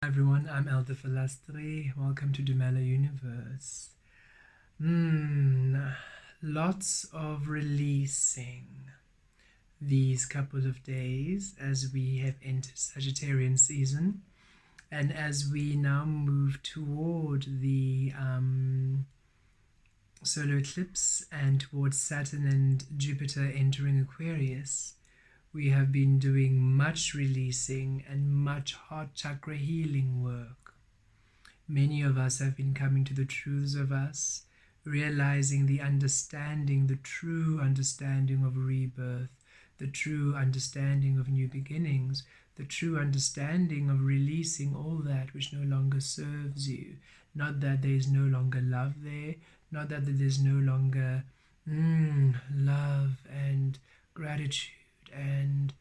Hi everyone, I'm Elder Vel'Astri. Welcome to Dumela Universe. Lots of releasing these couple of days as we have entered Sagittarian season, and as we now move toward the solar eclipse and towards Saturn and Jupiter entering Aquarius. We have been doing much releasing and much heart chakra healing work. Many of us have been coming to the truths of us, realizing the understanding, the true understanding of rebirth, the true understanding of new beginnings, the true understanding of releasing all that which no longer serves you. Not that there is no longer love there, not that there is no longer love and gratitude and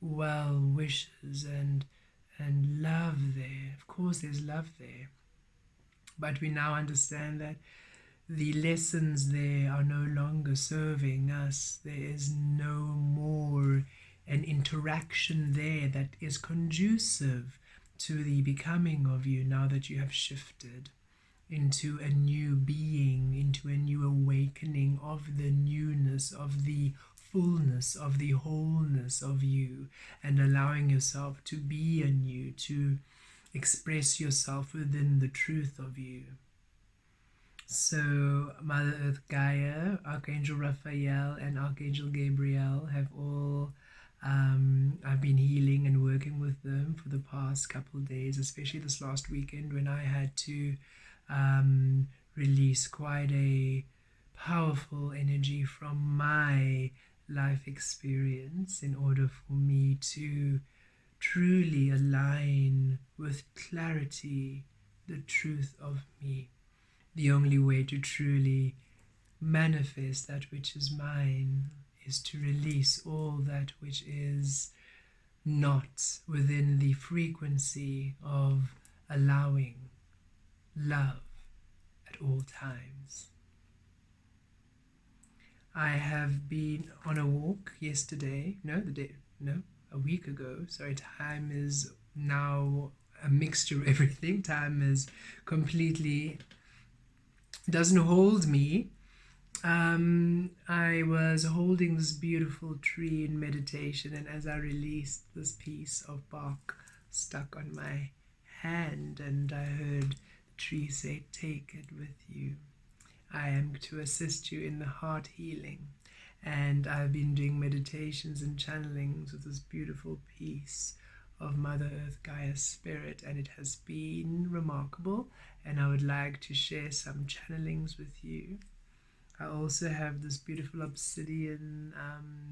well wishes and love there. Of course there's love there, but we now understand that the lessons there are no longer serving us. There is no more an interaction there that is conducive to the becoming of you, now that you have shifted into a new being, into a new awakening of the newness, of the fullness, of the wholeness of you, and allowing yourself to be anew, to express yourself within the truth of you. So Mother Earth Gaia, Archangel Raphael and Archangel Gabriel have all I've been healing and working with them for the past couple of days, especially this last weekend when I had to release quite a powerful energy from my life experience in order for me to truly align with clarity the truth of me. The only way to truly manifest that which is mine is to release all that which is not within the frequency of allowing love at all times. I have been on a walk yesterday, a week ago. Sorry, time is now a mixture of everything. Time is completely doesn't hold me. I was holding this beautiful tree in meditation, and as I released this piece of bark stuck on my hand, and I heard the tree say, "Take it with you. I am to assist you in the heart healing." And I've been doing meditations and channelings with this beautiful piece of Mother Earth Gaia Spirit, and it has been remarkable, and I would like to share some channelings with you. I also have this beautiful obsidian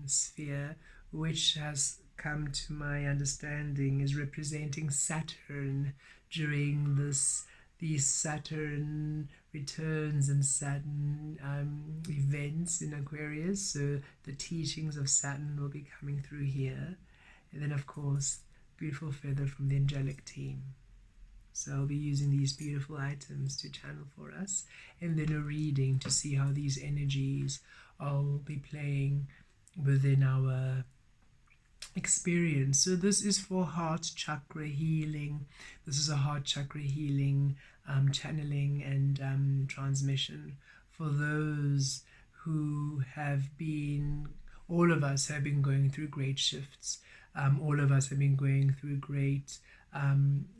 sphere, which has come to my understanding is representing Saturn during these Saturn returns and Saturn events in Aquarius. So the teachings of Saturn will be coming through here, and then of course beautiful feather from the angelic team. So I'll be using these beautiful items to channel for us, and then a reading to see how these energies will be playing within our experience. So this is for heart chakra healing. This is a heart chakra healing channeling and transmission for those who have been, all of us have been going through great shifts. All of us have been going through great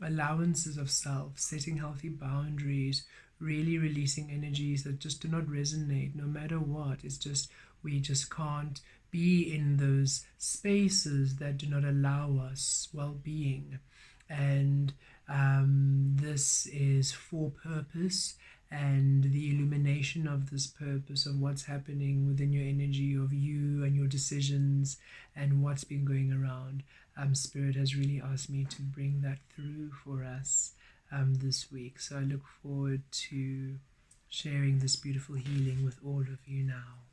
allowances of self, setting healthy boundaries, really releasing energies that just do not resonate no matter what. It's just, we just can't be in those spaces that do not allow us well-being. And this is for purpose, and the illumination of this purpose of what's happening within your energy of you and your decisions and what's been going around. Spirit has really asked me to bring that through for us this week. So I look forward to sharing this beautiful healing with all of you now.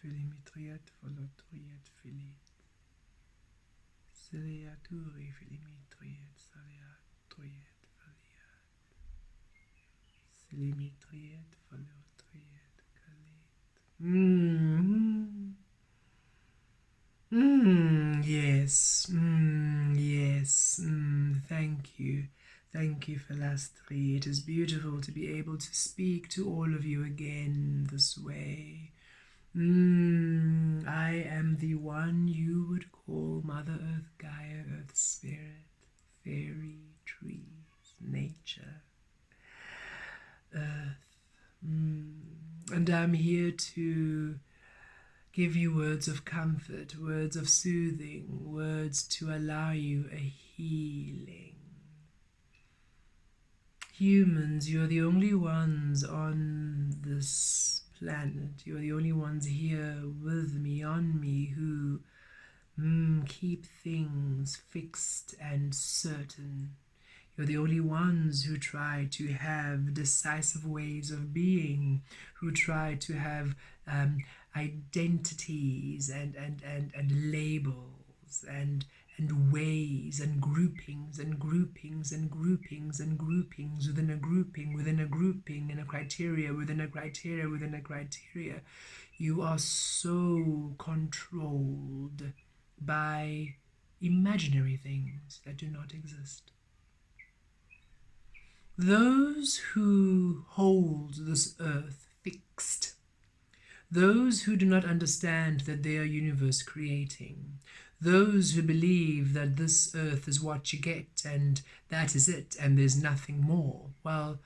Filimitriet, volotriet, filit. Seriaturi, filimitriet, seriatriet, valiat. Yes. Yes. Thank you. Thank you, Vel'Astri. It is beautiful to be able to speak to all of you again this way. I am the one you would call Mother Earth, Gaia, Earth Spirit, Fairy, Trees, Nature, Earth. And I'm here to give you words of comfort, words of soothing, words to allow you a healing. Humans, you're the only ones on this planet, you're the only ones here with me, on me, who keep things fixed and certain. You're the only ones who try to have decisive ways of being, who try to have identities and labels and ways and groupings and groupings and groupings and groupings within a grouping, within a grouping, and a criteria within a criteria within a criteria. You are so controlled by imaginary things that do not exist. Those who hold this earth fixed, those who do not understand that they are universe creating, those who believe that this earth is what you get and that is it and there's nothing more, well,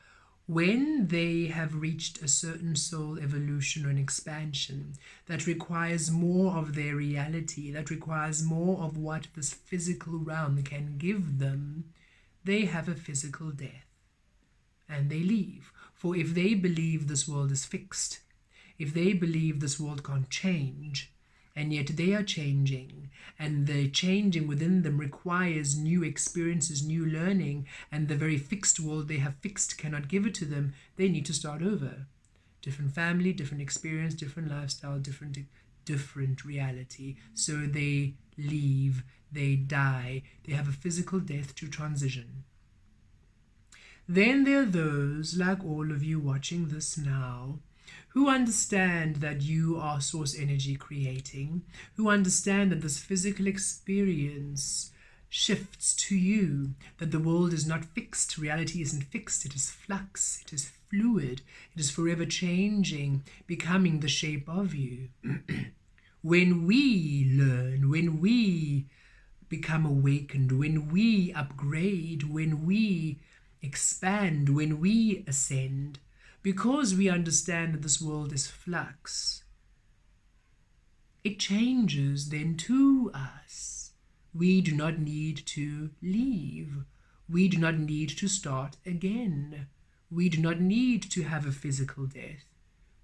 when they have reached a certain soul evolution or an expansion that requires more of their reality, that requires more of what this physical realm can give them, they have a physical death and they leave. For if they believe this world is fixed, if they believe this world can't change, and yet they are changing, and the changing within them requires new experiences, new learning, and the very fixed world they have fixed cannot give it to them, they need to start over. Different family, different experience, different lifestyle, different reality. So they leave, they die, they have a physical death to transition. Then there are those, like all of you watching this now, who understand that you are source energy creating, who understand that this physical experience shifts to you, that the world is not fixed, reality isn't fixed, it is flux, it is fluid, it is forever changing, becoming the shape of you. When we learn, when we become awakened, when we upgrade, when we expand, when we ascend, because we understand that this world is flux, it changes then to us. We do not need to leave. We do not need to start again. We do not need to have a physical death.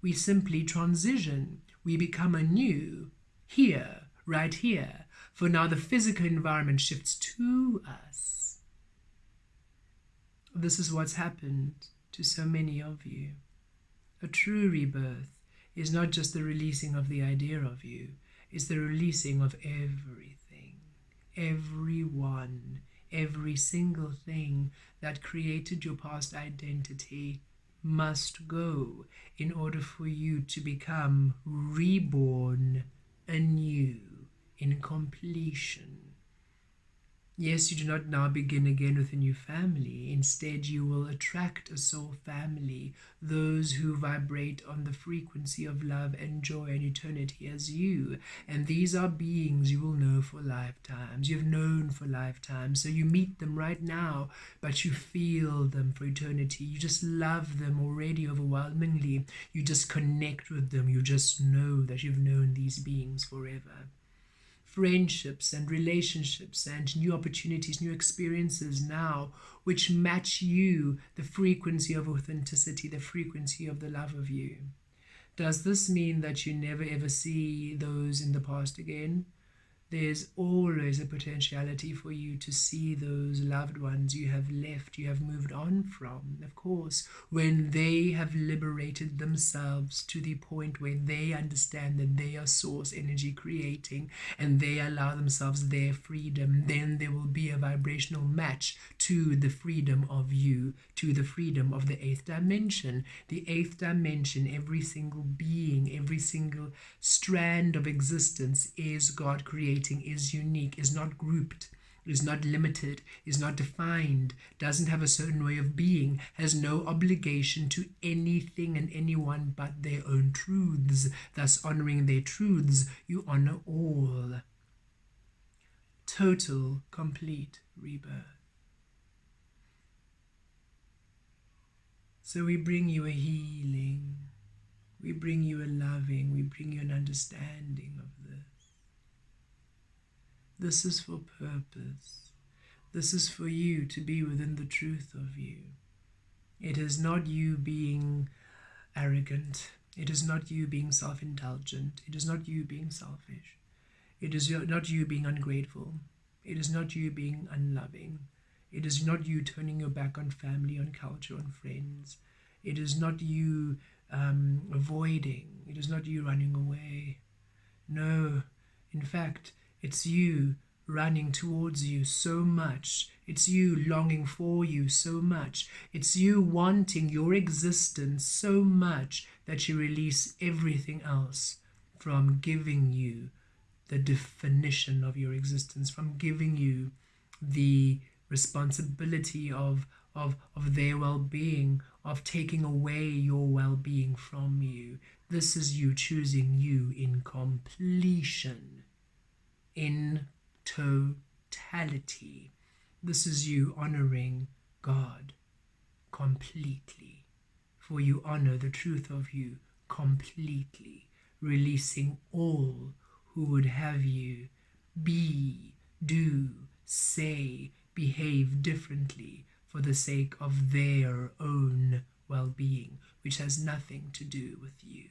We simply transition. We become anew, here, right here. For now the physical environment shifts to us. This is what's happened to so many of you. A true rebirth is not just the releasing of the idea of you, it's the releasing of everything, everyone, every single thing that created your past identity must go in order for you to become reborn anew in completion. Yes, you do not now begin again with a new family. Instead, you will attract a soul family, those who vibrate on the frequency of love and joy and eternity as you. And these are beings you will know for lifetimes. You've known for lifetimes. So you meet them right now, but you feel them for eternity. You just love them already overwhelmingly. You just connect with them. You just know that you've known these beings forever. Friendships and relationships and new opportunities, new experiences now, which match you, the frequency of authenticity, the frequency of the love of you. Does this mean that you never ever see those in the past again? There's always a potentiality for you to see those loved ones you have left, you have moved on from. Of course, when they have liberated themselves to the point where they understand that they are source energy creating and they allow themselves their freedom, then there will be a vibrational match to the freedom of you, to the freedom of the 8th dimension. The 8th dimension, every single being, every single strand of existence is God creating, is unique, is not grouped, is not limited, is not defined, doesn't have a certain way of being, has no obligation to anything and anyone but their own truths. Thus, honoring their truths, you honor all. Total, complete rebirth. So we bring you a healing, we bring you a loving, we bring you an understanding of this. This is for purpose. This is for you to be within the truth of you. It is not you being arrogant. It is not you being self-indulgent. It is not you being selfish. It is not you being ungrateful. It is not you being unloving. It is not you turning your back on family, on culture, on friends. It is not you avoiding. It is not you running away. No, in fact, it's you running towards you so much. It's you longing for you so much. It's you wanting your existence so much that you release everything else from giving you the definition of your existence, from giving you the responsibility of their well-being, of taking away your well-being from you. This is you choosing you in completion, in totality. This is you honoring God completely, for you honor the truth of you completely, releasing all who would have you be, do, say, behave differently for the sake of their own well-being, which has nothing to do with you.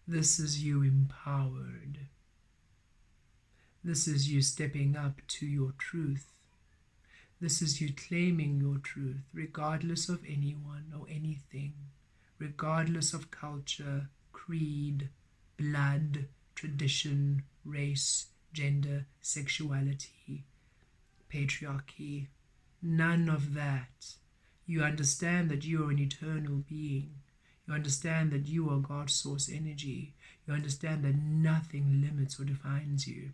This is you empowered. This is you stepping up to your truth. This is you claiming your truth, regardless of anyone or anything, regardless of culture, creed, blood, tradition, race, gender, sexuality, patriarchy. None of that. You understand that you are an eternal being. You understand that you are God's source energy. You understand that nothing limits or defines you.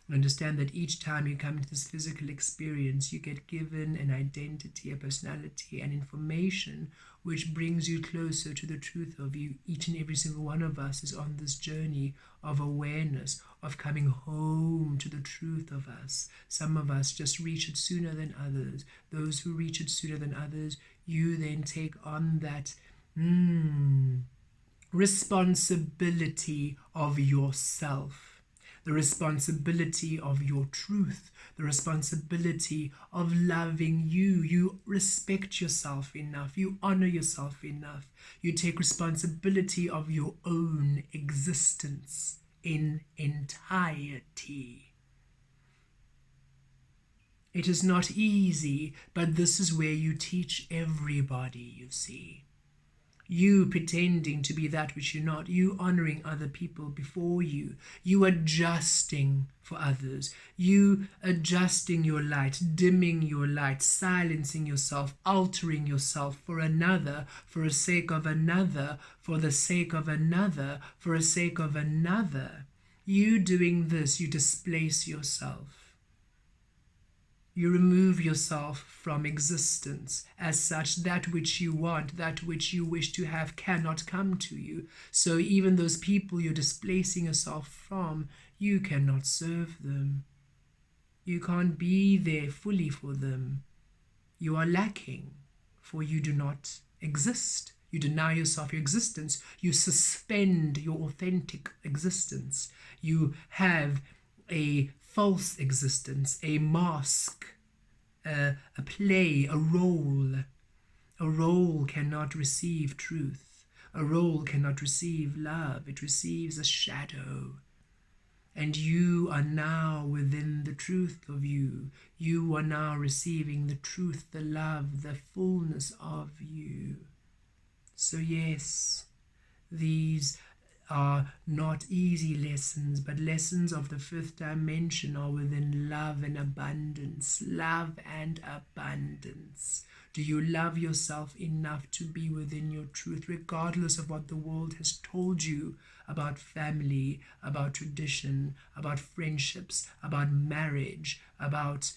You understand that each time you come into this physical experience, you get given an identity, a personality, and information which brings you closer to the truth of you. Each and every single one of us is on this journey of awareness, of coming home to the truth of us. Some of us just reach it sooner than others. Those who reach it sooner than others, you then take on that responsibility of yourself, the responsibility of your truth, the responsibility of loving you. You respect yourself enough, you honor yourself enough, you take responsibility of your own existence in entirety. It is not easy, but this is where you teach everybody, you see. You pretending to be that which you're not, you honoring other people before you, you adjusting for others, you adjusting your light, dimming your light, silencing yourself, altering yourself for another, for the sake of another, for the sake of another, for the sake of another. You doing this, you displace yourself. You remove yourself from existence. As such, that which you want, that which you wish to have cannot come to you. So even those people you're displacing yourself from, you cannot serve them. You can't be there fully for them. You are lacking, for you do not exist. You deny yourself your existence. You suspend your authentic existence. You have a false existence, a mask, a play, a role. A role cannot receive truth. A role cannot receive love, it receives a shadow. And you are now within the truth of you. You are now receiving the truth, the love, the fullness of you. So yes, these are not easy lessons, but lessons of the fifth dimension are within love and abundance. Love and abundance. Do you love yourself enough to be within your truth, regardless of what the world has told you about family, about tradition, about friendships, about marriage, about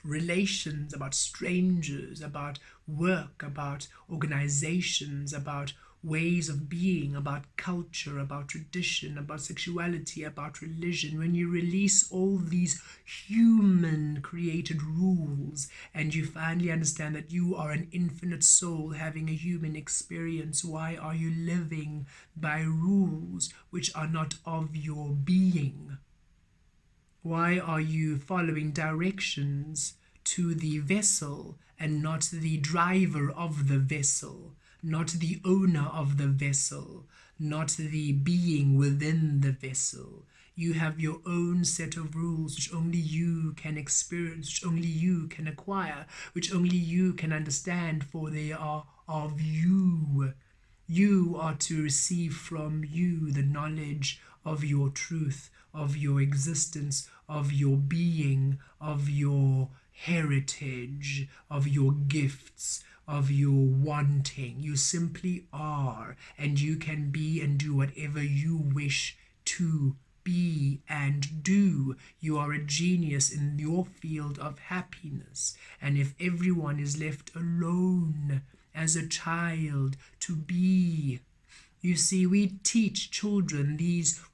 relations, about strangers, about work, about organizations, about ways of being, about culture, about tradition, about sexuality, about religion. When you release all these human created rules and you finally understand that you are an infinite soul having a human experience, why are you living by rules which are not of your being? Why are you following directions to the vessel and not the driver of the vessel, not the owner of the vessel, not the being within the vessel? You have your own set of rules which only you can experience, which only you can acquire, which only you can understand, for they are of you. You are to receive from you the knowledge of your truth, of your existence, of your being, of your heritage, of your gifts, of your wanting. You simply are, and you can be and do whatever you wish to be and do. You are a genius in your field of happiness, and if everyone is left alone as a child to be, you see, we teach children,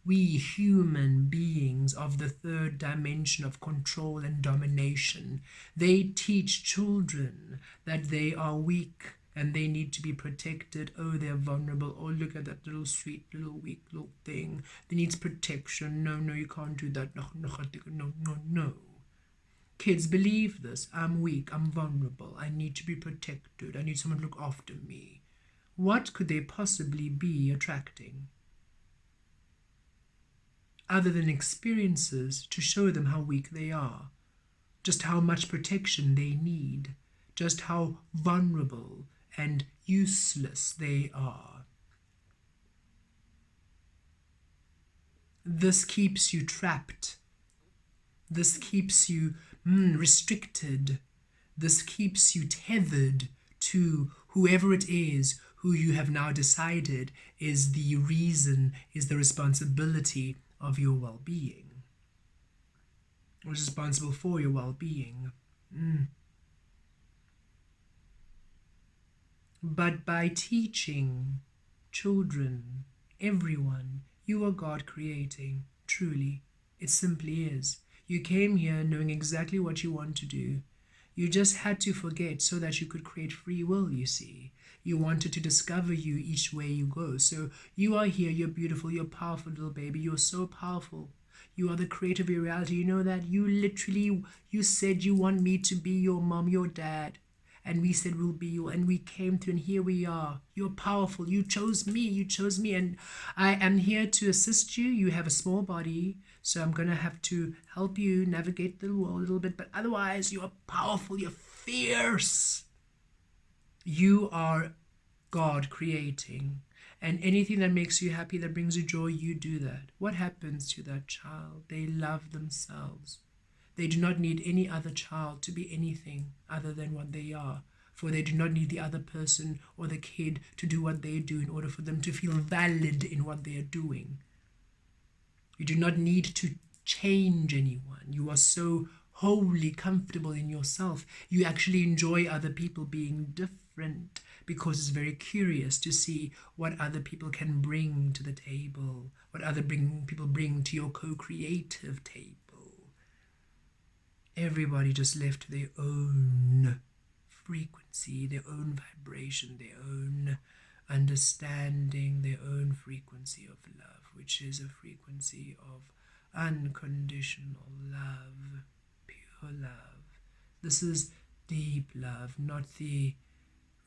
we human beings of the third dimension of control and domination. They teach children that they are weak and they need to be protected. Oh, they're vulnerable. Oh, look at that little sweet, little weak little thing. They need protection. No, you can't do that. No. Kids believe this. I'm weak. I'm vulnerable. I need to be protected. I need someone to look after me. What could they possibly be attracting other than experiences to show them how weak they are, just how much protection they need, just how vulnerable and useless they are? This keeps you trapped. This keeps you restricted. This keeps you tethered to whoever it is who you have now decided is the reason, is the responsibility of your well-being, or is responsible for your well-being. But by teaching children, everyone, you are God creating, truly. It simply is. You came here knowing exactly what you want to do. You just had to forget so that you could create free will, you see. You wanted to discover you each way you go. So you are here, you're beautiful, you're powerful, little baby. You're so powerful. You are the creator of your reality. You know that? You said you want me to be your mom, your dad. And we said we'll be you, and we came through, and here we are. You're powerful. You chose me, and I am here to assist you. You have a small body, so I'm going to have to help you navigate the world a little bit, but otherwise, you are powerful. You're fierce. You are God creating, and anything that makes you happy, that brings you joy, you do that. What happens to that child? They love themselves. They do not need any other child to be anything other than what they are, for they do not need the other person or the kid to do what they do in order for them to feel valid in what they are doing. You do not need to change anyone. You are so wholly comfortable in yourself. You actually enjoy other people being different because it's very curious to see what other people can bring to the table, what other people bring to your co-creative table. Everybody just left their own frequency, their own vibration, their own understanding, their own frequency of love, which is a frequency of unconditional love, pure love. This is deep love, not the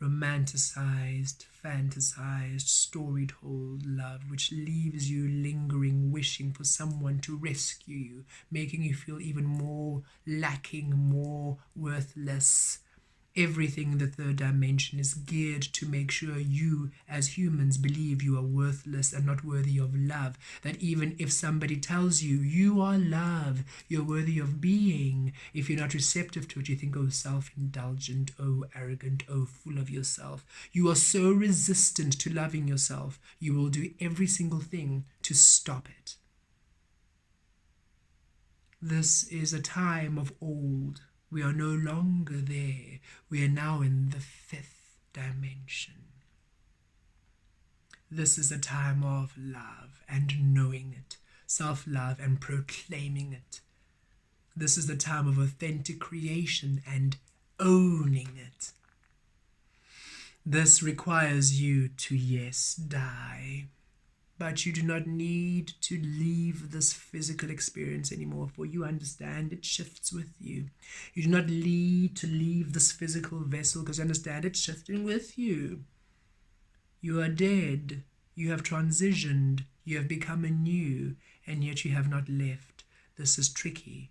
romanticized, fantasized, story-told love, which leaves you lingering, wishing for someone to rescue you, making you feel even more lacking, more worthless. Everything in the third dimension is geared to make sure you, as humans, believe you are worthless and not worthy of love. That even if somebody tells you, you are love, you're worthy of being, if you're not receptive to it, you think, oh, self-indulgent, oh, arrogant, oh, full of yourself. You are so resistant to loving yourself, you will do every single thing to stop it. This is a time of old. We are no longer there. We are now in the fifth dimension. This is a time of love and knowing it, self-love and proclaiming it. This is the time of authentic creation and owning it. This requires you to, yes, die. But you do not need to leave this physical experience anymore, for you understand it shifts with you. You do not need to leave this physical vessel because you understand it's shifting with you. You are dead. You have transitioned. You have become anew, and yet you have not left. This is tricky.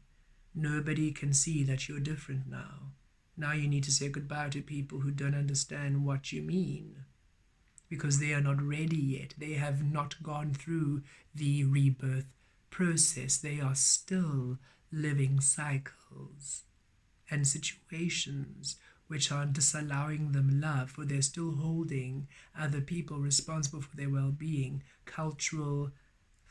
Nobody can see that you're different now. Now you need to say goodbye to people who don't understand what you mean, because they are not ready yet. They have not gone through the rebirth process. They are still living cycles and situations which are disallowing them love, for they're still holding other people responsible for their well-being, cultural,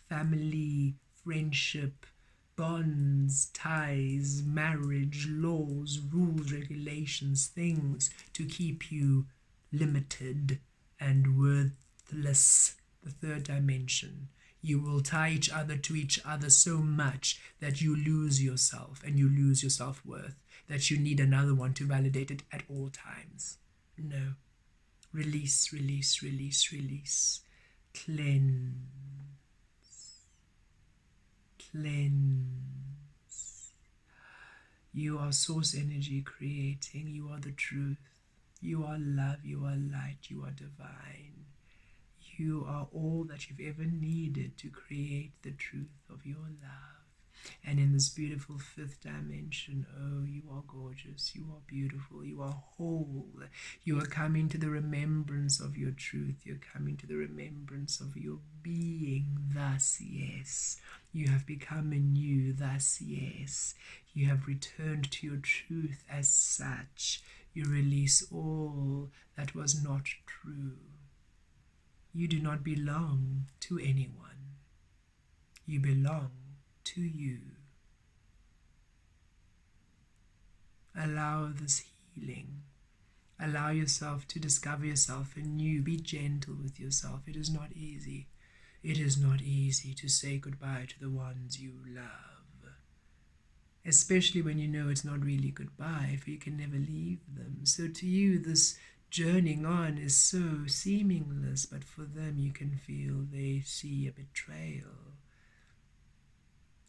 family, friendship, bonds, ties, marriage, laws, rules, regulations, things to keep you limited and worthless. The third dimension. You will tie each other to each other so much that you lose yourself and you lose your self-worth, that you need another one to validate it at all times. No. Release, release, release, release. Cleanse. Cleanse. You are source energy creating. You are the truth. You are love. You are light. You are divine. You are all that you've ever needed to create the truth of your love. And in this beautiful fifth dimension, oh, you are gorgeous, you are beautiful, you are whole. You are coming to the remembrance of your truth. You're coming to the remembrance of your being. Thus, yes, you have become anew. Thus, yes, you have returned to your truth as such. You release all that was not true. You do not belong to anyone. You belong to you. Allow this healing. Allow yourself to discover yourself anew. Be gentle with yourself. It is not easy. It is not easy to say goodbye to the ones you love. Especially when you know it's not really goodbye, for you can never leave them. So to you, this journeying on is so seamless, but for them you can feel they see a betrayal.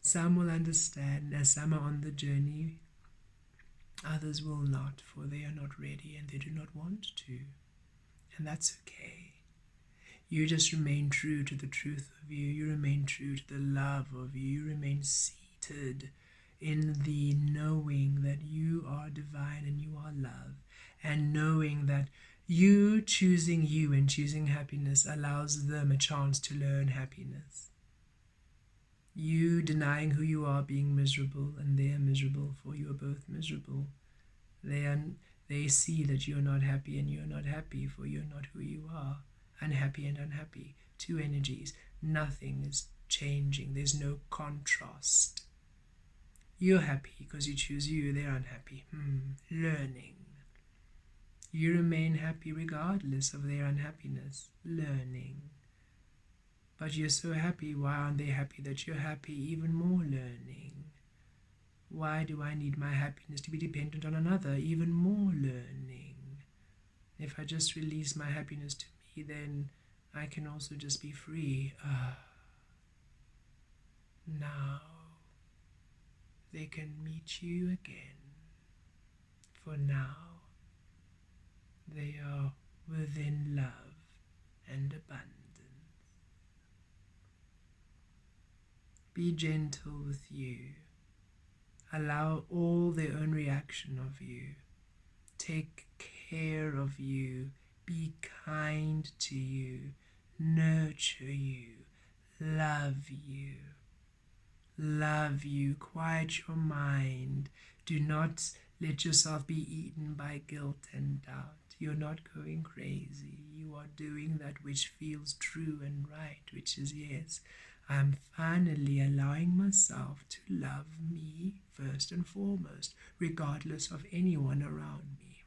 Some will understand as some are on the journey, others will not, for they are not ready and they do not want to. And that's okay. You just remain true to the truth of you. You remain true to the love of you. You remain seated in the knowing that you are divine and you are love. And knowing that you choosing you and choosing happiness allows them a chance to learn happiness. You denying who you are, being miserable, and they are miserable, for you are both miserable. They see that you are not happy and you are not happy, for you are not who you are. Unhappy and unhappy. Two energies. Nothing is changing. There's no contrast. You're happy because you choose you. They're unhappy. Learning. You remain happy regardless of their unhappiness. Learning. But you're so happy. Why aren't they happy that you're happy? Even more learning. Why do I need my happiness to be dependent on another? Even more learning. If I just release my happiness to me, then I can also just be free. Now they can meet you again. For now, They are within love and abundance. Be gentle with you. Allow all their own reaction of you. Take care of you. Be kind to you. Nurture you. Love you. Love you. Quiet your mind. Do not let yourself be eaten by guilt and doubt. You're not going crazy. You are doing that which feels true and right, which is yes. I'm finally allowing myself to love me first and foremost, regardless of anyone around me.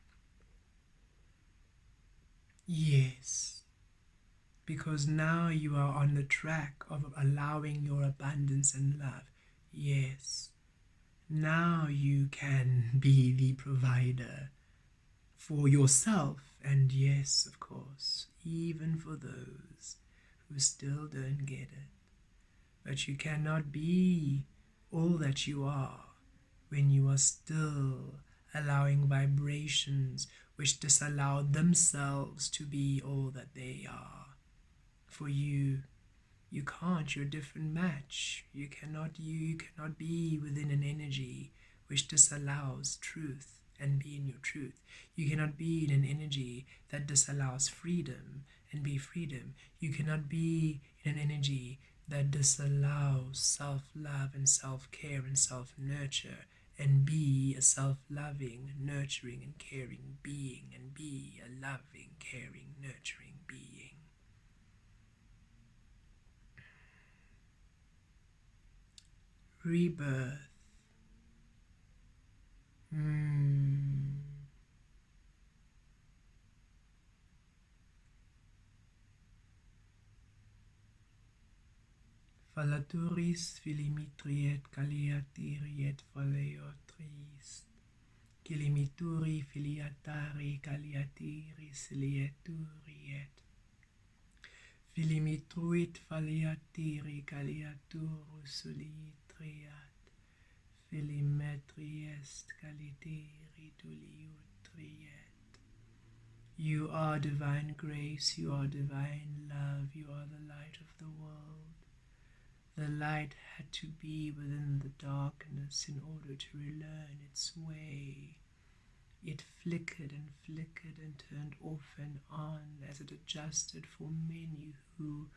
Yes, because now you are on the track of allowing your abundance and love. Yes, now you can be the provider for yourself, and yes, of course, even for those who still don't get it. But you cannot be all that you are when you are still allowing vibrations which disallow themselves to be all that they are. For you can't, you're a different match. You cannot be within an energy which disallows truth and be in your truth. You cannot be in an energy that disallows freedom and be freedom. You cannot be in an energy that disallows self-love and self-care and self-nurture and be a self-loving, nurturing and caring being and be a loving, caring, nurturing being. Rebirth. Falaturis filimitriet caliatiriet faleotris. Kilimituri filiatari caliatiris lieturiet. Filimitruit faliatiri caliaturus litriat. Filimetriest calitiri tuliutriet. You are divine grace, you are divine love, you are the light of the world. The light had to be within the darkness in order to relearn its way. It flickered and turned off and on as it adjusted for many who,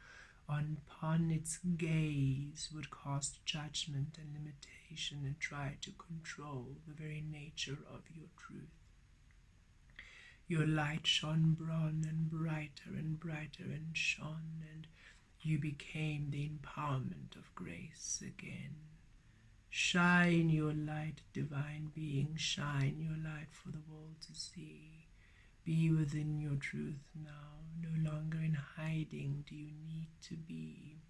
upon its gaze, would cast judgment and limitation and try to control the very nature of your truth. Your light shone bright and brighter and shone, and you became the empowerment of grace again. Shine your light, divine being, shine your light for the world to see. Be within your truth now, no longer in hiding do you need to be.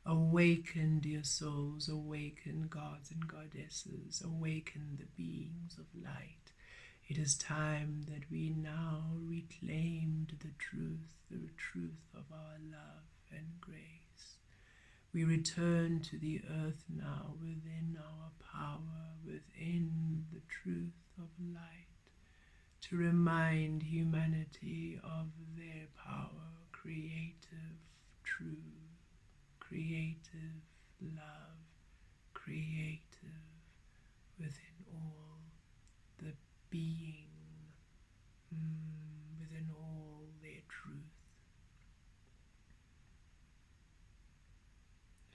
Awaken, dear souls, awaken gods and goddesses, awaken the beings of light. It is time that we now reclaimed the truth of our love and grace. We return to the earth now within our power, within the truth of light, to remind humanity of their power, creative truth, creative love, creative within all the being, within all their truth.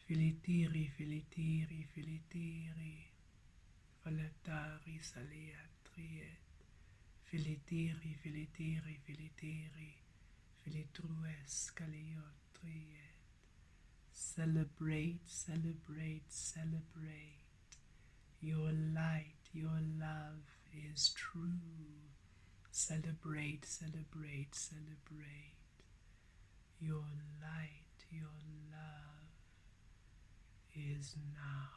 Filitiri, filitiri, filitiri, falatari saliatriet, filitiri, filitiri, filitiri, filitrues caliotriet. Celebrate, celebrate, celebrate. Your light, your love is true. Celebrate, celebrate, celebrate. Your light, your love is now.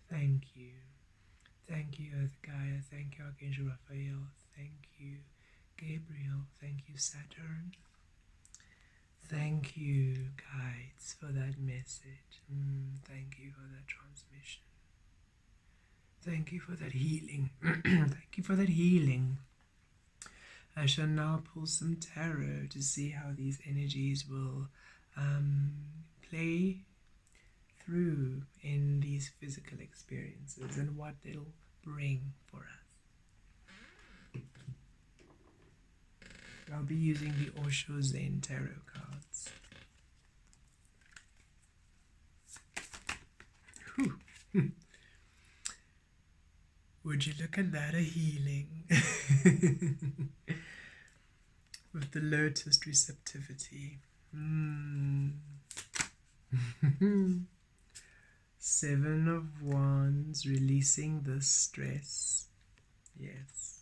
Thank you. Thank you, Earth Gaia. Thank you, Archangel Raphael. Thank you, Gabriel. Thank you, Saturn. Thank you, guides, for that message. Thank you for that transmission. Thank you for that healing. Thank you for that healing. I shall now pull some tarot to see how these energies will play through in these physical experiences and what they'll bring for us. I'll be using the Osho Zen Tarot cards. Whew. Would you look at that, a healing with the lotus receptivity. 7 of Wands, releasing the stress. Yes.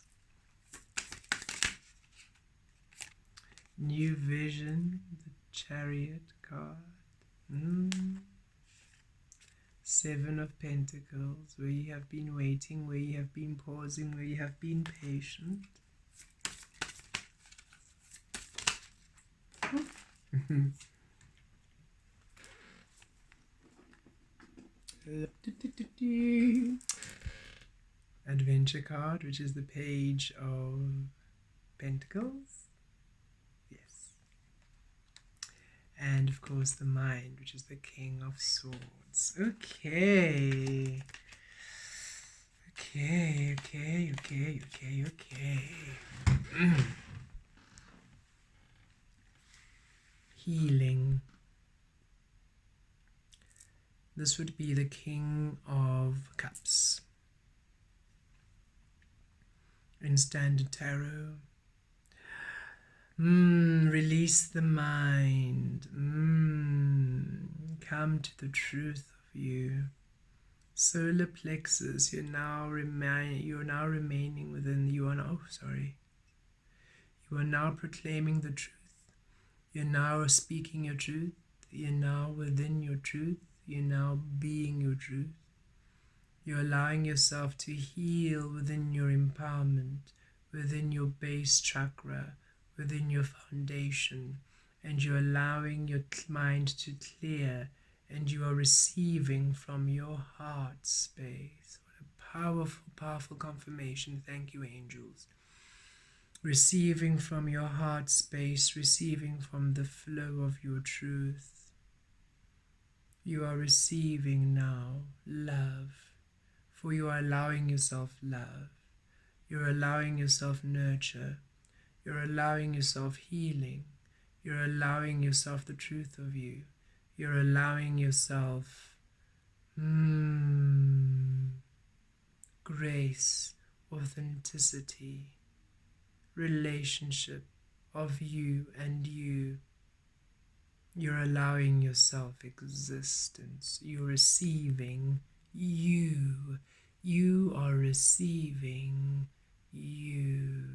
New vision, the Chariot card. 7 of Pentacles, where you have been waiting, where you have been pausing, where you have been patient. Adventure card, which is the Page of Pentacles. Yes. And of course the Mind, which is the King of Swords. Okay. Healing. This would be the King of Cups. In Standard Tarot. Release the mind. Come to the truth of you. Solar plexus. You're now remaining within. You are now proclaiming the truth. You're now speaking your truth. You're now within your truth. You're now being your truth. You're allowing yourself to heal within your empowerment, within your base chakra, within your foundation, and you're allowing your mind to clear, and you are receiving from your heart space. What a powerful, powerful confirmation. Thank you, angels. Receiving from your heart space, receiving from the flow of your truth. You are receiving now love, for you are allowing yourself love. You're allowing yourself nurture. You're allowing yourself healing. You're allowing yourself the truth of you. You're allowing yourself grace, authenticity, relationship of you and you. You're allowing yourself existence. You're receiving you. You are receiving you.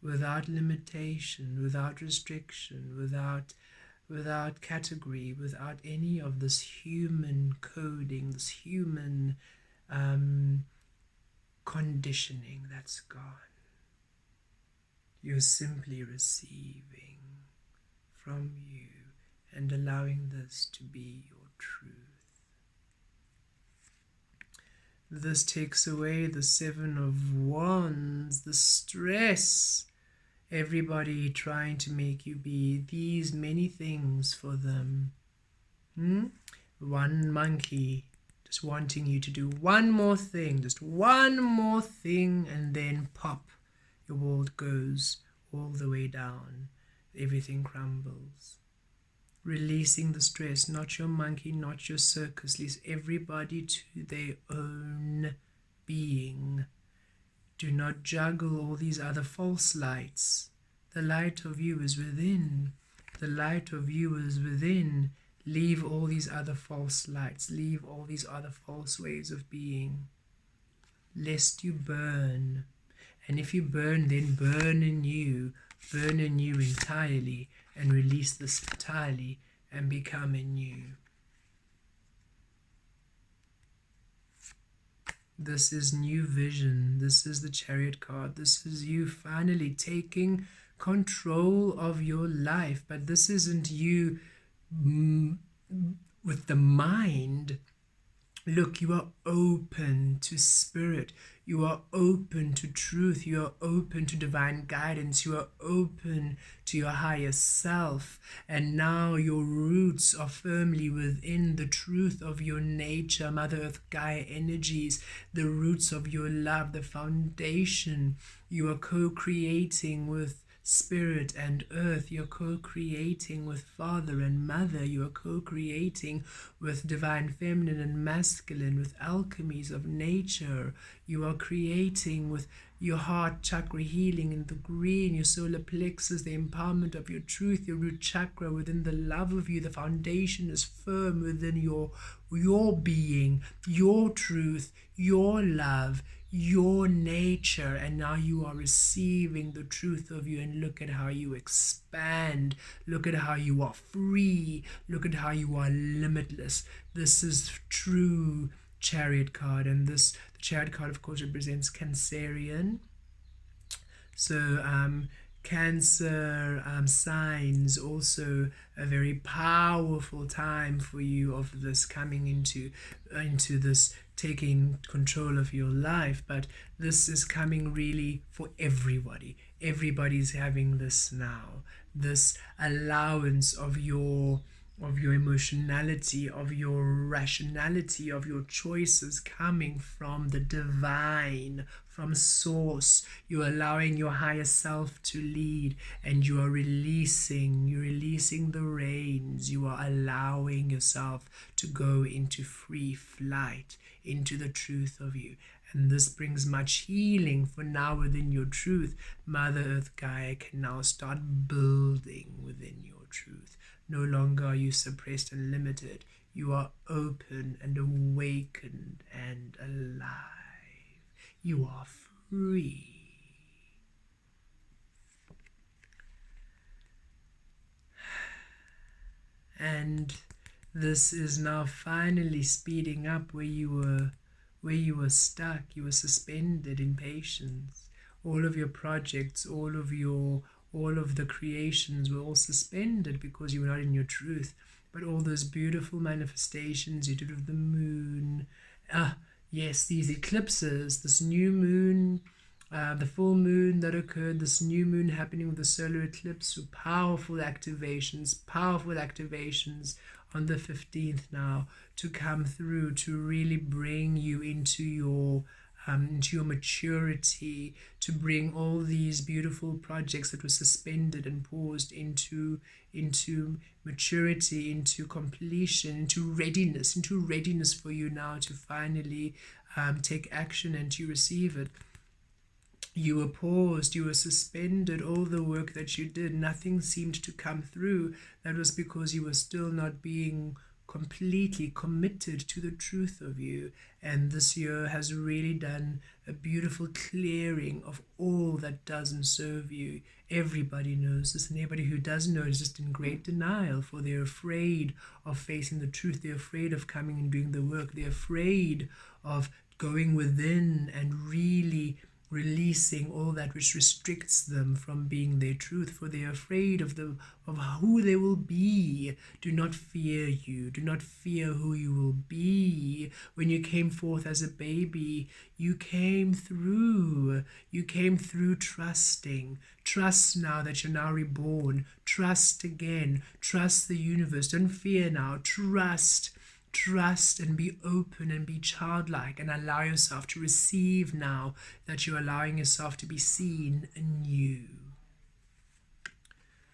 Without limitation, without restriction, without category, without any of this human coding, this human conditioning that's gone. You're simply receiving from you and allowing this to be your truth. This takes away the 7 of Wands, the stress. Everybody trying to make you be these many things for them. One monkey just wanting you to do one more thing, just one more thing, and then pop, your world goes all the way down. Everything crumbles. Releasing the stress, not your monkey, not your circus. Leave everybody to their own being. Do not juggle all these other false lights. The light of you is within. The light of you is within. Leave all these other false lights. Leave all these other false ways of being. Lest you burn. And if you burn, then burn anew. Burn anew entirely. And release this entirely and become anew. This is new vision. This is the Chariot card. This is you finally taking control of your life. But this isn't you with the mind. Look, you are open to spirit. You are open to truth. You are open to divine guidance. You are open to your higher self. And now your roots are firmly within the truth of your nature, Mother Earth, Gaia energies, the roots of your love, the foundation. You are co-creating with Spirit and earth. You're co-creating with Father and Mother. You are co-creating with divine feminine and masculine, with alchemies of nature. You are creating with your heart chakra healing in the green, your solar plexus, the empowerment of your truth, your root chakra within the love of you. The foundation is firm within your being, your truth, your love, your nature. And now you are receiving the truth of you, and look at how you expand. Look at how you are free. Look at how you are limitless. This is true Chariot card, and the Chariot card of course represents Cancerian. So Cancer signs, also a very powerful time for you of this coming into this taking control of your life. But this is coming really for everybody. Everybody's having this now, this allowance of your emotionality, of your rationality, of your choices coming from the divine, from source. You're allowing your higher self to lead, and you are releasing the reins. You are allowing yourself to go into free flight, into the truth of you. And this brings much healing, for now within your truth, Mother Earth Gaia can now start building within your truth. No longer are you suppressed and limited. You are open and awakened and alive. You are free. And this is now finally speeding up where you were stuck. You were suspended in patience. All of your projects, all of the creations were all suspended because you were not in your truth. But all those beautiful manifestations you did of the moon, yes, these eclipses, this new moon, the full moon that occurred, this new moon happening with the solar eclipse, with powerful activations on the 15th now to come through, to really bring you into your maturity, to bring all these beautiful projects that were suspended and paused into maturity, into completion, into readiness for you now to finally take action and to receive it. You were paused, you were suspended, all the work that you did, nothing seemed to come through. That was because you were still not being completely committed to the truth of you. And this year has really done a beautiful clearing of all that doesn't serve you. Everybody knows this, and everybody who doesn't know is just in great denial, for they're afraid of facing the truth. They're afraid of coming and doing the work. They're afraid of going within and really releasing all that which restricts them from being their truth, for they are afraid of who they will be. Do not fear you. Do not fear who you will be. When you came forth as a baby, you came through trusting. Trust now that you're now reborn. Trust again. Trust the universe. Don't fear now. Trust and be open and be childlike, and allow yourself to receive now that you're allowing yourself to be seen anew.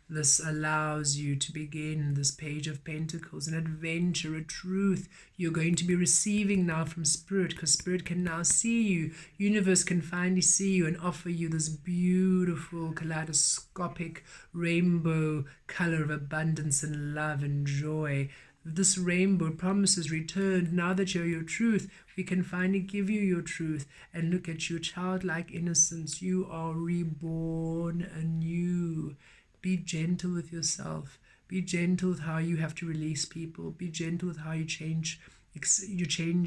This allows you to begin this Page of Pentacles, an adventure, a truth you're going to be receiving now from Spirit, because Spirit can now see you. Universe can finally see you and offer you this beautiful kaleidoscopic rainbow color of abundance and love and joy. This rainbow promises returned. Now that you're your truth, we can finally give you your truth. And look at your childlike innocence. You are reborn anew. Be gentle with yourself. Be gentle with how you have to release people. Be gentle with how you change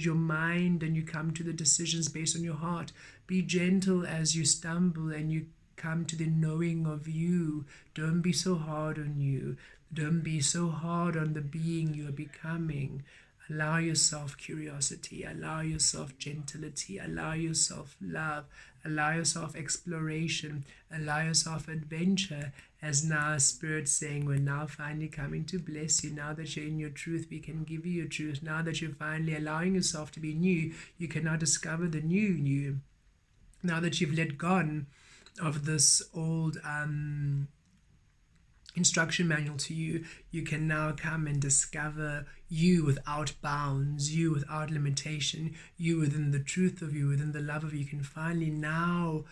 your mind and you come to the decisions based on your heart. Be gentle as you stumble and you Come to the knowing of you. Don't be so hard on you. Don't be so hard on the being you are becoming. Allow yourself curiosity. Allow yourself gentility. Allow yourself love. Allow yourself exploration. Allow yourself adventure. As now Spirit saying, we're now finally coming to bless you. Now that you're in your truth, we can give you your truth. Now that you're finally allowing yourself to be new, you can now discover the new. Now that you've let go of this old instruction manual to you, you can now come and discover you without bounds, you without limitation, you within the truth of you, within the love of you. You can finally now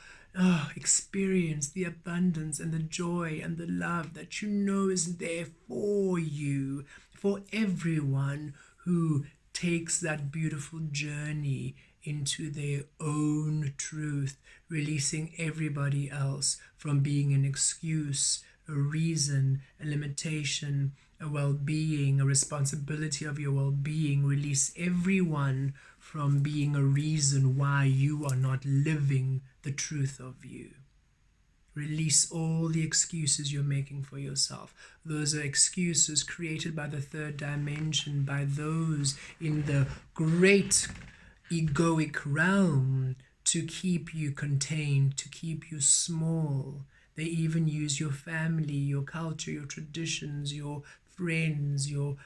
experience the abundance and the joy and the love that you know is there for you, for everyone who takes that beautiful journey into their own truth, releasing everybody else from being an excuse, a reason, a limitation, a well-being, a responsibility of your well-being. Release everyone from being a reason why you are not living the truth of you. Release all the excuses you're making for yourself. Those are excuses created by the third dimension, by those in the great egoic realm, to keep you contained, to keep you small. They even use your family, your culture, your traditions, your friends, your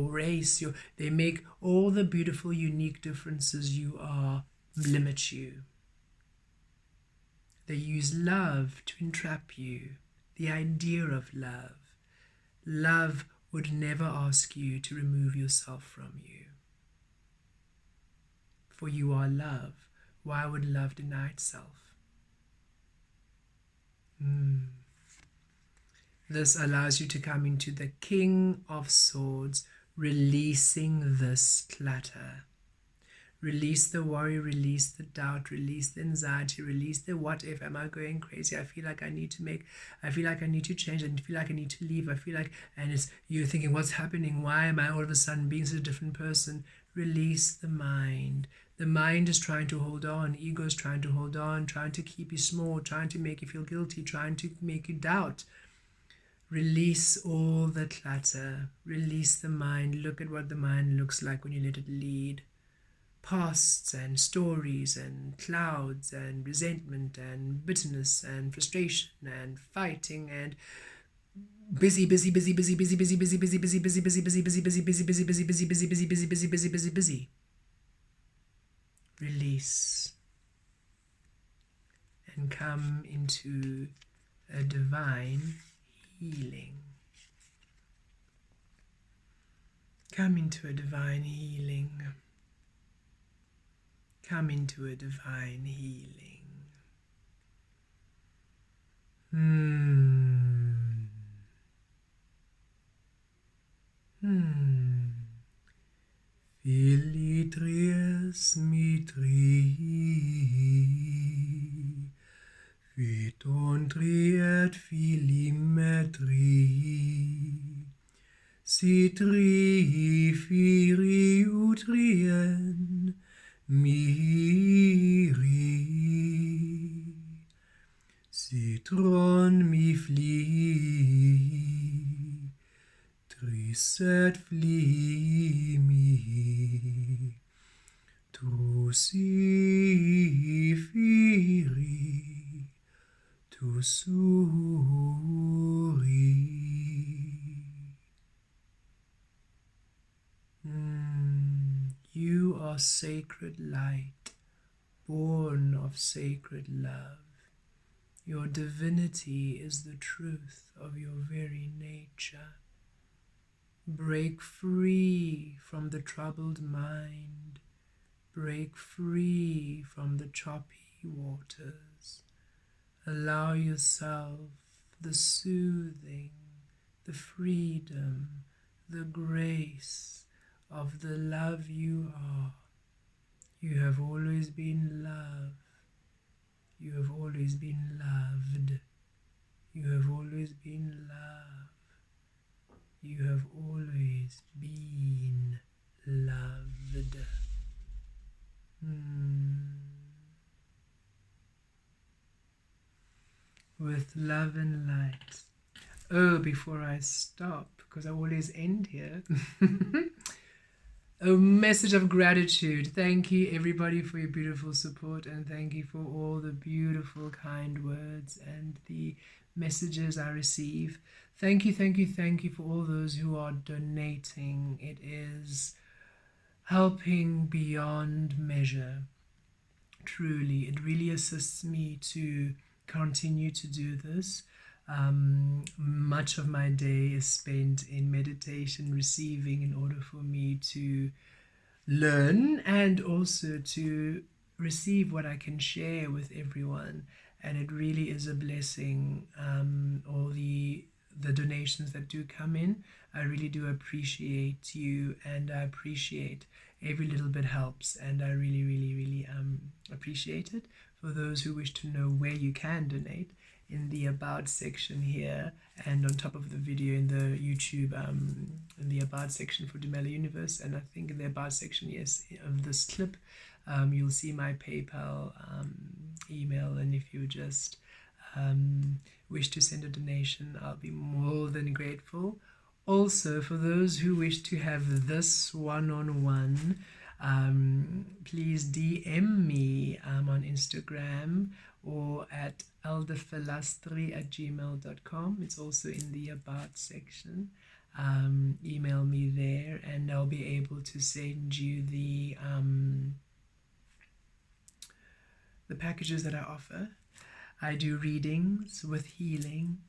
race. They make all the beautiful, unique differences you are limit you. They use love to entrap you. The idea of love. Love would never ask you to remove yourself from you. For you are love. Why would love deny itself? This allows you to come into the King of Swords, releasing this clutter. Release the worry, release the doubt, release the anxiety, release the what if. Am I going crazy? I feel like I need to change, I feel like I need to leave, and you're thinking, what's happening? Why am I all of a sudden being such a different person? Release the mind. The mind is trying to hold on. Ego is trying to hold on, trying to keep you small, trying to make you feel guilty, trying to make you doubt. Release all the clutter. Release the mind. Look at what the mind looks like when you let it lead. Pasts and stories and clouds and resentment and bitterness and frustration and fighting and busy. Release and come into a divine healing. Come into a divine healing. Come into a divine healing. Filitries mitri, fitontri et filimetri, citri firi utrien miri, citron mi fli, triset fli mi, trusi firi, tu suri. You are sacred light, born of sacred love. Your divinity is the truth of your very nature. Break free from the troubled mind. Break free from the choppy waters. Allow yourself the soothing, the freedom, the grace of the love you are. You have always been love. You have always been loved. You have always been love. You have always been loved. with love and light. Oh, before I stop, because I always end here, a message of gratitude. Thank you, everybody, for your beautiful support, and thank you for all the beautiful, kind words and the messages I receive. Thank you, thank you, thank you for all those who are donating. It is helping beyond measure. Truly, it really assists me to continue to do this. Much of my day is spent in meditation, receiving, in order for me to learn and also to receive what I can share with everyone. And it really is a blessing. All the donations that do come in, I really do appreciate you, and I appreciate every little bit helps, and I really, really, really appreciate it. For those who wish to know where you can donate, in the About section here, and on top of the video in the YouTube, in the About section for Dumela Universe, and I think in the About section, yes, of this clip, you'll see my PayPal email, and if you just wish to send a donation, I'll be more than grateful. Also, for those who wish to have this one-on-one, please DM me on Instagram or at eldervel'Astri@gmail.com. It's also in the About section. Email me there, and I'll be able to send you the packages that I offer. I do readings with healing,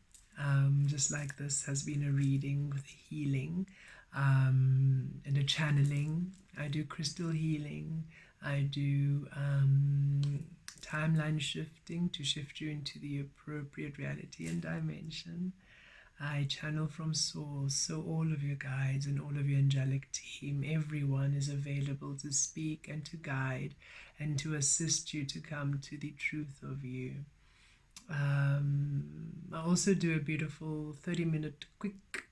just like this has been a reading with healing, and a channeling. I do crystal healing. I do timeline shifting to shift you into the appropriate reality and dimension. I channel from source, so all of your guides and all of your angelic team, everyone is available to speak and to guide and to assist you to come to the truth of you. I also do a beautiful 30-minute quick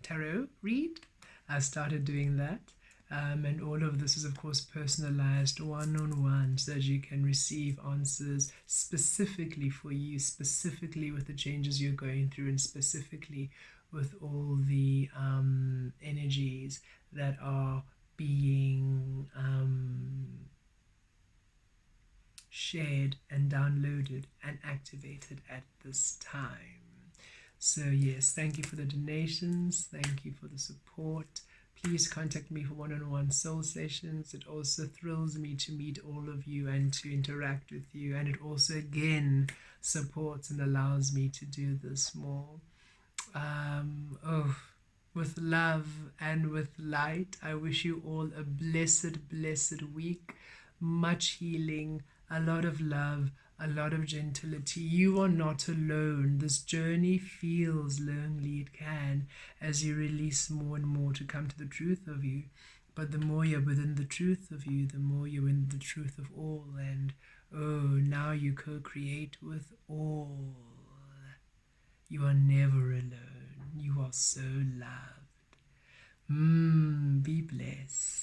tarot read. I started doing that. And all of this is, of course, personalized one-on-one, so that you can receive answers specifically for you, specifically with the changes you're going through, and specifically with all the energies that are being shared and downloaded and activated at this time. So yes, thank you for the donations. Thank you for the support. Please contact me for one-on-one soul sessions. It also thrills me to meet all of you and to interact with you. And it also, again, supports and allows me to do this more. With love and with light, I wish you all a blessed, blessed week. Much healing, a lot of love, a lot of gentility. You are not alone. This journey feels lonely. It can, as you release more and more to come to the truth of you. But the more you're within the truth of you, the more you're in the truth of all. And now you co-create with all. You are never alone. You are so loved. Be blessed.